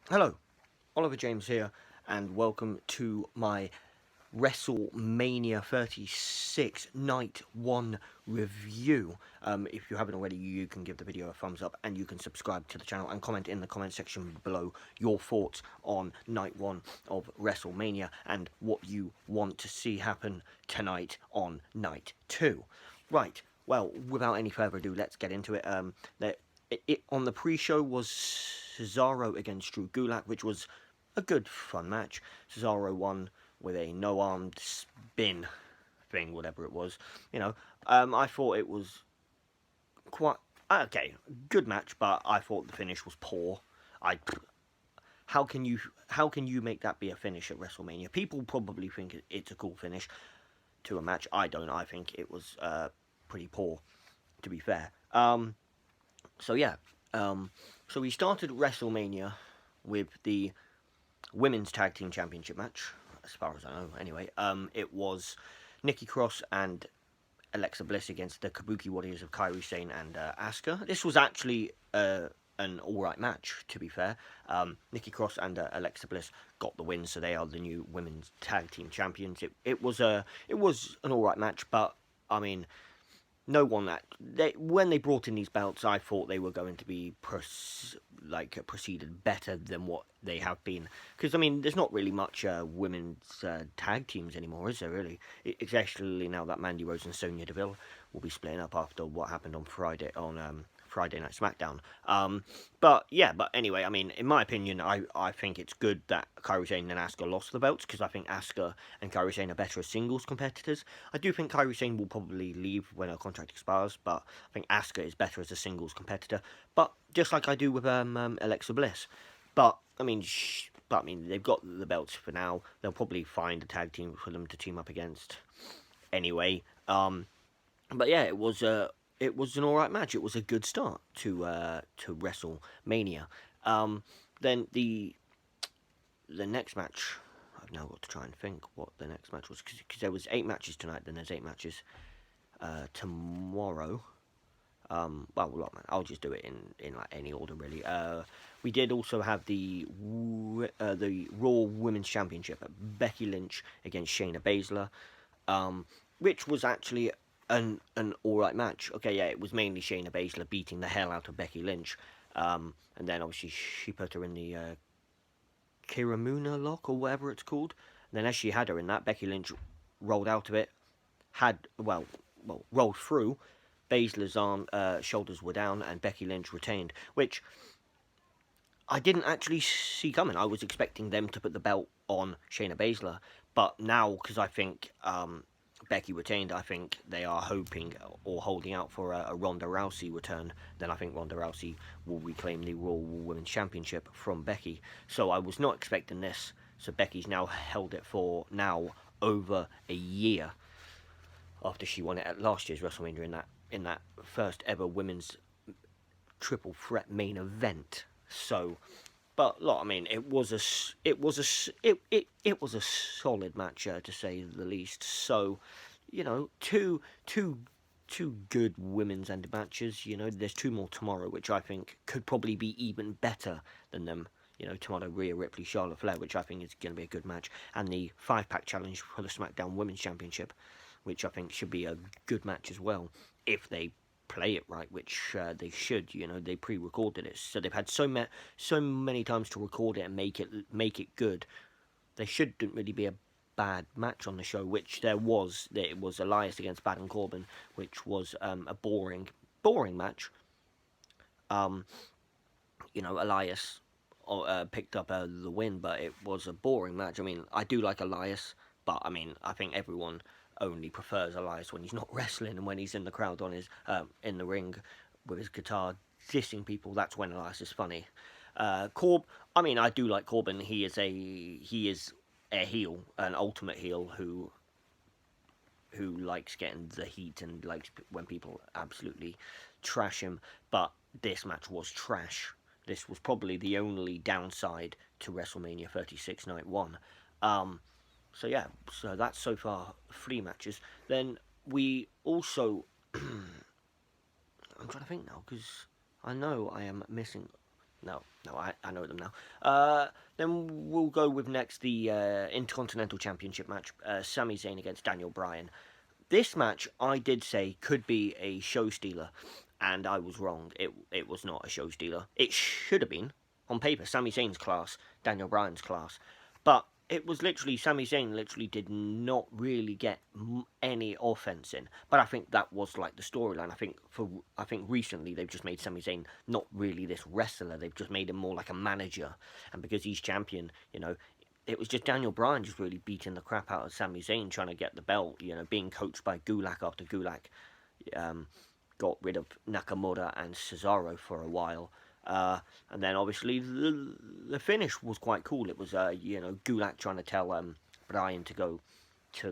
Hello, Oliver James here, and welcome to my Wrestlemania 36 Night 1 review. If you haven't already, you can give the video a thumbs up and you can subscribe to the channel and comment in the comment section below your thoughts on Night 1 of Wrestlemania and what you want to see happen tonight on Night 2. Right, well, without any further ado, let's get into it. On the pre-show was Cesaro against Drew Gulak, which was a good, fun match. Cesaro won with a no-armed spin thing, whatever it was. I thought it was quite okay, good match, but I thought the finish was poor. I how can you make that be a finish at WrestleMania? People probably think it's a cool finish to a match. I don't. I think it was pretty poor, to be fair. So yeah, so we started WrestleMania with the Women's Tag Team Championship match, as far as I know. Anyway, it was Nikki Cross and Alexa Bliss against the Kabuki Warriors of Kairi Sane and Asuka. This was actually an alright match, to be fair. Nikki Cross and Alexa Bliss got the win, so they are the new Women's Tag Team Champions. It was an alright match, but I mean, no one when they brought in these belts, I thought they were going to be proceeded better than what they have been. Because I mean, there's not really much women's tag teams anymore, is there really? Especially now that Mandy Rose and Sonya Deville will be splitting up after what happened on Friday Night SmackDown. But anyway, I mean, in my opinion, I think it's good that Kairi Sane and Asuka lost the belts, because I think Asuka and Kairi Sane are better as singles competitors. I do think Kairi Sane will probably leave when her contract expires, but I think Asuka is better as a singles competitor. But just like I do with Alexa Bliss. But I mean, they've got the belts for now. They'll probably find a tag team for them to team up against anyway. But yeah, it was an alright match. It was a good start to WrestleMania. Then the next match, I've now got to try and think what the next match was, because there was 8 matches tonight. Then there's 8 matches tomorrow. Well, look, man, I'll just do it in like any order, really. We did also have the Raw Women's Championship, Becky Lynch against Shayna Baszler, which was actually an alright match. Okay, yeah, it was mainly Shayna Baszler beating the hell out of Becky Lynch, and then obviously she put her in the Kiramuna lock or whatever it's called. And then as she had her in that, Becky Lynch rolled out of it, rolled through. Baszler's shoulders were down, and Becky Lynch retained, which I didn't actually see coming. I was expecting them to put the belt on Shayna Baszler, but now, because I think Becky retained, I think they are hoping or holding out for a Ronda Rousey return. Then I think Ronda Rousey will reclaim the Raw Women's Championship from Becky. So I was not expecting this. So Becky's now held it for over a year after she won it at last year's WrestleMania in that first ever women's triple threat main event. So, but look, I mean, it was a solid match, to say the least. So, two good women's end matches. There's 2 more tomorrow, which I think could probably be even better than them. Tomorrow, Rhea Ripley, Charlotte Flair, which I think is going to be a good match, and the 5-pack challenge for the SmackDown Women's Championship, which I think should be a good match as well, if they play it right, which they should. They pre-recorded it, so they've had so many times to record it and make it good. There shouldn't really be a bad match on the show, which there was. It was Elias against Baron Corbin, which was a boring match. Elias picked up the win, but it was a boring match. I mean, I do like Elias, but I mean, I think everyone only prefers Elias when he's not wrestling and when he's in the crowd on his in the ring with his guitar dissing people. That's when Elias is funny. I mean, I do like Corbin. He is a heel, an ultimate heel who likes getting the heat and likes when people absolutely trash him. But this match was trash. This was probably the only downside to WrestleMania 36 Night 1. So yeah, so that's so far 3 matches. Then we also I'm trying to think now, because I know I am missing No, I know them now. Then we'll go with next the Intercontinental Championship match. Sami Zayn against Daniel Bryan. This match, I did say, could be a show stealer, and I was wrong. It was not a show stealer. It should have been, on paper, Sami Zayn's class, Daniel Bryan's class. But it was literally, Sami Zayn literally did not really get any offense in. But I think that was like the storyline. I think recently they've just made Sami Zayn not really this wrestler. They've just made him more like a manager. And because he's champion, it was just Daniel Bryan just really beating the crap out of Sami Zayn, trying to get the belt, being coached by Gulak after Gulak got rid of Nakamura and Cesaro for a while. And then obviously the finish was quite cool. It was, Gulak trying to tell Bryan to go to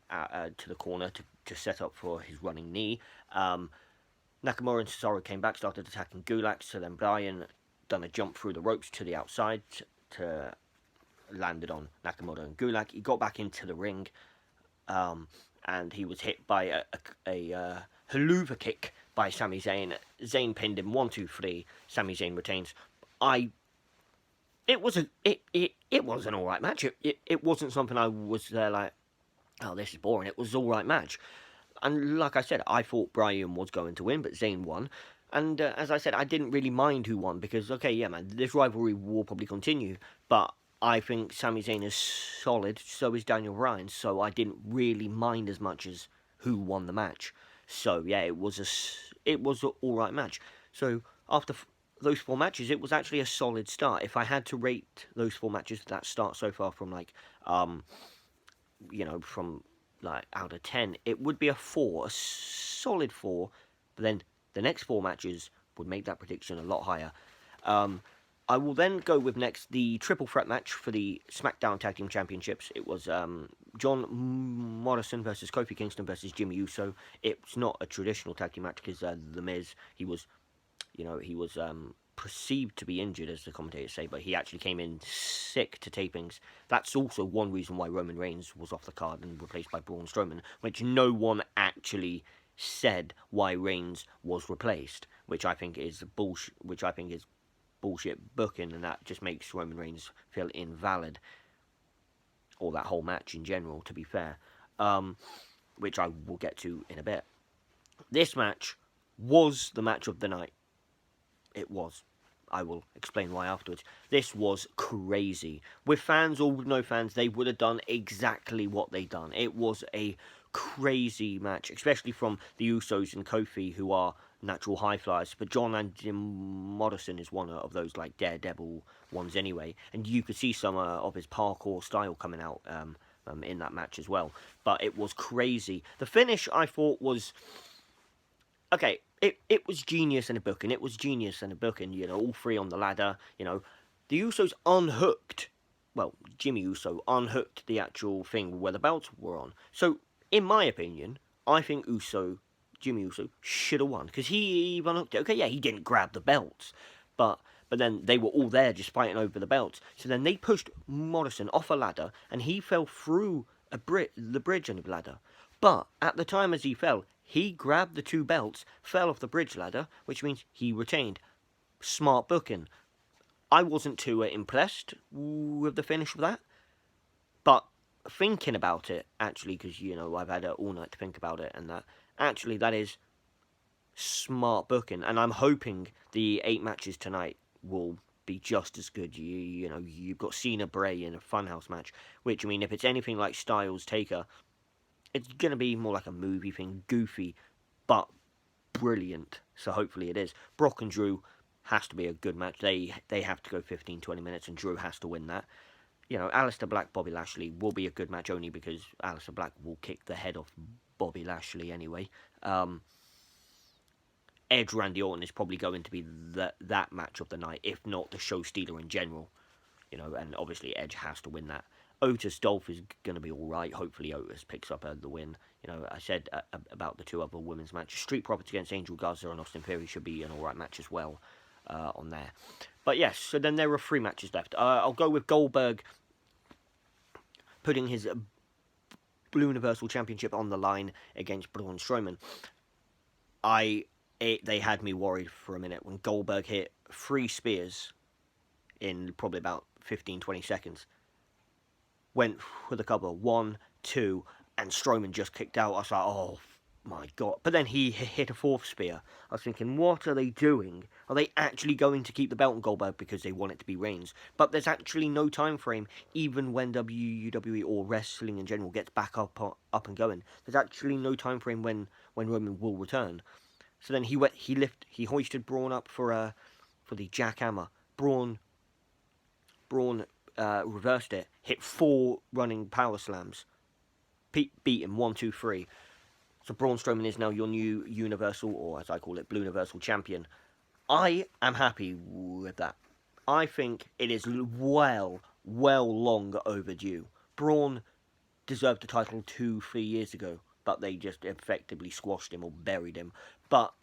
the corner to set up for his running knee. Nakamura and Cesaro came back, started attacking Gulak, so then Bryan done a jump through the ropes to the outside to landed on Nakamura and Gulak. He got back into the ring, and he was hit by a haluva kick by Sami Zayn. Zayn pinned him 1, 2, 3. Sami Zayn retains. It was an alright match. It wasn't something I was there like, oh, this is boring. It was an alright match. And like I said, I thought Bryan was going to win, but Zayn won. And as I said, I didn't really mind who won because, okay, yeah, man, this rivalry will probably continue. But I think Sami Zayn is solid, so is Daniel Bryan. So I didn't really mind as much as who won the match. So yeah, it was an alright match. So after those 4 matches, it was actually a solid start. If I had to rate those 4 matches that start so far from from like out of 10, it would be a 4, a solid 4. But then the next 4 matches would make that prediction a lot higher. I will then go with next the triple threat match for the SmackDown Tag Team Championships. It was John Morrison versus Kofi Kingston versus Jimmy Uso. It's not a traditional tag team match because The Miz, he was perceived to be injured, as the commentators say, but he actually came in sick to tapings. That's also one reason why Roman Reigns was off the card and replaced by Braun Strowman, which no one actually said why Reigns was replaced, which I think is bullshit. Bullshit booking, and that just makes Roman Reigns feel invalid, or that whole match in general, to be fair, which I will get to in a bit. This match was the match of the night. It was. I will explain why afterwards. This was crazy. With fans or with no fans, they would have done exactly what they done. It was a crazy match, especially from the Usos and Kofi, who are natural high flyers. But John and Jim Morrison is one of those like daredevil ones anyway, and you could see some of his parkour style coming out in that match as well. But it was crazy. The finish, I thought, was okay. It was genius in a booking. It was genius in a booking. All 3 on the ladder. The Usos unhooked. Well, Jimmy Uso unhooked the actual thing where the belts were on. So, in my opinion, I think Jimmy Uso should have won because he unhooked it. Okay, yeah, he didn't grab the belts, but then they were all there just fighting over the belts. So then they pushed Morrison off a ladder, and he fell through the bridge under the ladder. But at the time as he fell, he grabbed the 2 belts, fell off the bridge ladder, which means he retained. Smart booking. I wasn't too impressed with the finish of that, but thinking about it, actually, because, I've had all night to think about it, and that is smart booking, and I'm hoping the 8 matches tonight will be just as good. You've got Cena Bray in a Funhouse match, which, I mean, if it's anything like Styles Taker, it's going to be more like a movie thing, goofy, but brilliant. So hopefully it is. Brock and Drew has to be a good match. They have to go 15-20 minutes, and Drew has to win that. Aleister Black, Bobby Lashley will be a good match only because Aleister Black will kick the head off Bobby Lashley anyway. Edge Randy Orton is probably going to be that match of the night, if not the show stealer in general. And obviously Edge has to win that. Otis Dolph is going to be alright. Hopefully Otis picks up the win. I said about the 2 other women's matches. Street Profits against Angel Garza and Austin Theory should be an alright match as well on there. But yes, so then there are 3 matches left. I'll go with Goldberg putting his Blue Universal Championship on the line against Braun Strowman. I they had me worried for a minute when Goldberg hit 3 spears in probably about 15-20 seconds. Went for the cover, 1, 2, and Strowman just kicked out. I was like, oh my god. But then he hit a 4th spear. I was thinking, what are they doing? Are they actually going to keep the belt on Goldberg because they want it to be Reigns? But there's actually no time frame, even when WWE or wrestling in general gets back up and going. There's actually no time frame when Roman will return. So then he hoisted Braun up for the jackhammer. Braun reversed it, hit 4 running power slams, beat him 1, 2, 3. So Braun Strowman is now your new Universal, or as I call it, Blue Universal Champion. I am happy with that. I think it is well long overdue. Braun deserved the title 2-3 years ago, but they just effectively squashed him or buried him. But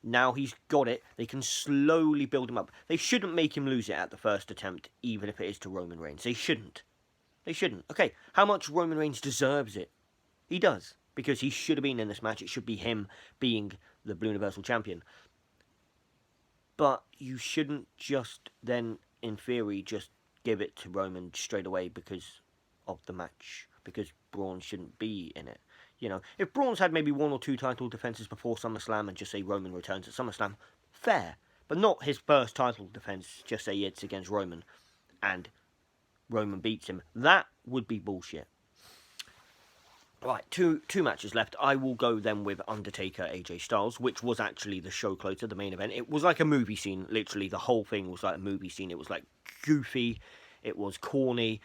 now he's got it. They can slowly build him up. They shouldn't make him lose it at the first attempt, even if it is to Roman Reigns. They shouldn't. Okay, how much Roman Reigns deserves it? He does, because he should have been in this match. It should be him being the Blue Universal Champion. But you shouldn't just then, in theory, just give it to Roman straight away because of the match. Because Braun shouldn't be in it. You know, if Braun's had maybe 1 or 2 title defenses before SummerSlam and just say Roman returns at SummerSlam, fair. But not his first title defense, just say it's against Roman and Roman beats him. That would be bullshit. Right, two matches left. I will go then with Undertaker AJ Styles, which was actually the show closer, the main event. It was like a movie scene, literally. The whole thing was like a movie scene. It was like goofy. It was corny.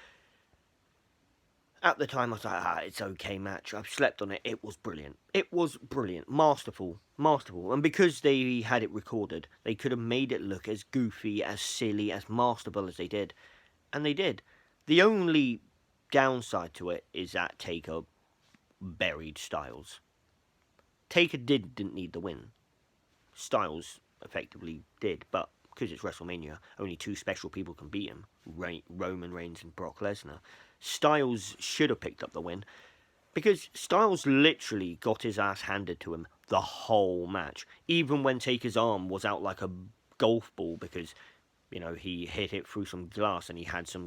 At the time, I was like, it's okay match. I've slept on it. It was brilliant. It was brilliant. Masterful. And because they had it recorded, they could have made it look as goofy, as silly, as masterful as they did. And they did. The only downside to it is that Taker buried Styles. Taker didn't need the win. Styles effectively did, but because it's WrestleMania, only 2 special people can beat him, Roman Reigns and Brock Lesnar. Styles should have picked up the win, because Styles literally got his ass handed to him the whole match. Even when Taker's arm was out like a golf ball, because, you know, he hit it through some glass and he had some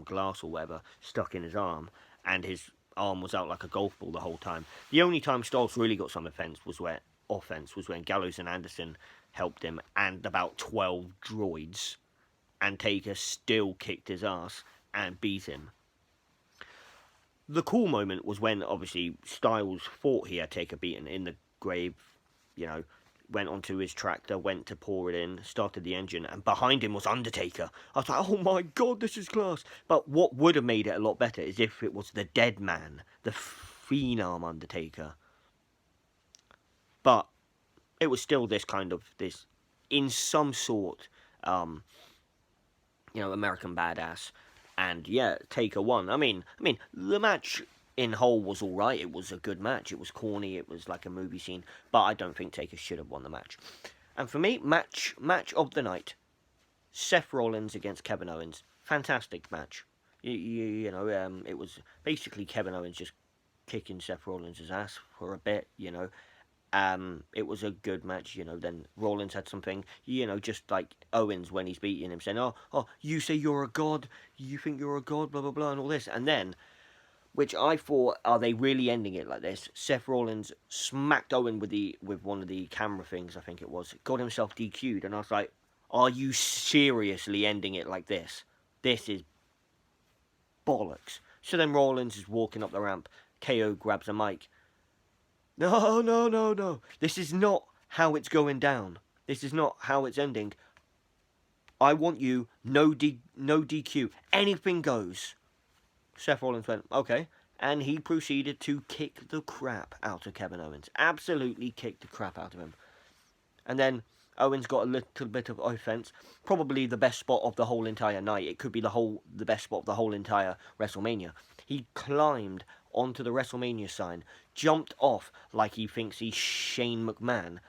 glass or whatever stuck in his arm, and his arm was out like a golf ball the whole time. The only time Styles really got some offense was when Gallows and Anderson helped him, and about 12 droids, and Taker still kicked his ass and beat him. The cool moment was when, obviously, Styles thought he had Taker beaten in the grave, you know, went onto his tractor, went to pour it in, started the engine, and behind him was Undertaker. I was like, oh my god, this is class. But what would have made it a lot better is if it was the dead man, the phenom Undertaker. But it was still this, in some sort, American badass. And yeah, Taker won. I mean, the match in whole was all right. It was a good match. It was corny. It was like a movie scene. But I don't think Taker should have won the match. And for me, match of the night, Seth Rollins against Kevin Owens. Fantastic match. It was basically Kevin Owens just kicking Seth Rollins' ass for a bit. It was a good match, then Rollins had something, just like Owens when he's beating him, saying, oh, you say you're a god, you think you're a god, blah, blah, blah, and all this. And then, which I thought, are they really ending it like this? Seth Rollins smacked Owen with one of the camera things, I think it was, got himself DQ'd, and I was like, are you seriously ending it like this? This is bollocks. So then Rollins is walking up the ramp, KO grabs a mic. No. This is not how it's going down. This is not how it's ending. I want you, no DQ. Anything goes. Seth Rollins went, okay. And he proceeded to kick the crap out of Kevin Owens. Absolutely kicked the crap out of him. And then Owens got a little bit of offense. Probably the best spot of the whole entire night. It could be the best spot of the whole entire WrestleMania. He climbed onto the WrestleMania sign, jumped off like he thinks he's Shane McMahon,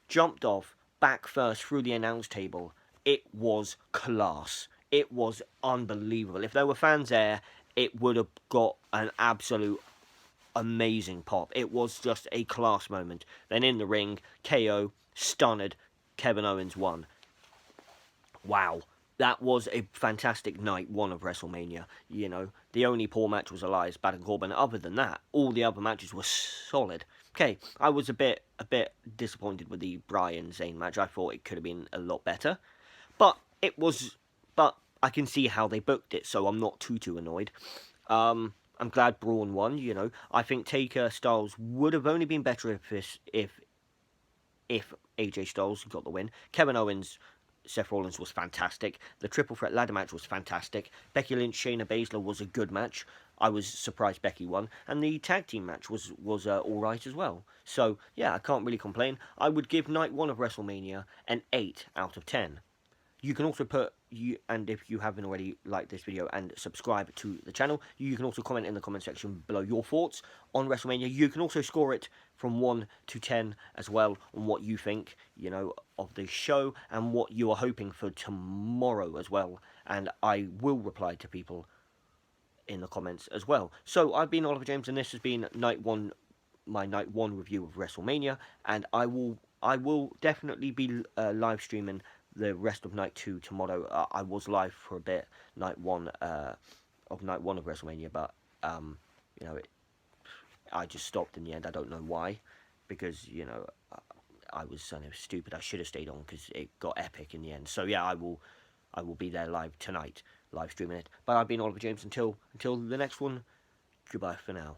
jumped off, back first through the announce table. It was class. It was unbelievable. If there were fans there, it would have got an absolute amazing pop. It was just a class moment. Then in the ring, KO, stunned, Kevin Owens won. Wow. That was a fantastic night one of WrestleMania. You know, the only poor match was Elias, Baron Corbin. Other than that, all the other matches were solid. Okay, I was a bit disappointed with the Bryan Zayn match. I thought it could have been a lot better, but it was. But I can see how they booked it, so I'm not too annoyed. I'm glad Braun won. You know, I think Taker Styles would have only been better if AJ Styles got the win. Kevin Owens, Seth Rollins was fantastic. The triple threat ladder match was fantastic. Becky Lynch, Shayna Baszler was a good match. I was surprised Becky won, and the tag team match was all right as well. So yeah, I can't really complain. I would give night one of WrestleMania an 8 out of 10. You can also and if you haven't already liked this video and subscribe to the channel, you can also comment in the comment section below your thoughts on WrestleMania. You can also score it from 1 to 10 as well on what you think, you know, of the show and what you are hoping for tomorrow as well. And I will reply to people in the comments as well. So I've been Oliver James, and this has been my night one review of WrestleMania, and I will definitely be live streaming the rest of night 2 tomorrow. I was live for a bit night 1 of WrestleMania, but you know, I just stopped in the end. I don't know why, because you know, I was stupid. I should have stayed on because it got epic in the end. So yeah, I will be there live tonight, live streaming it. But I've been Oliver James until the next one. Goodbye for now.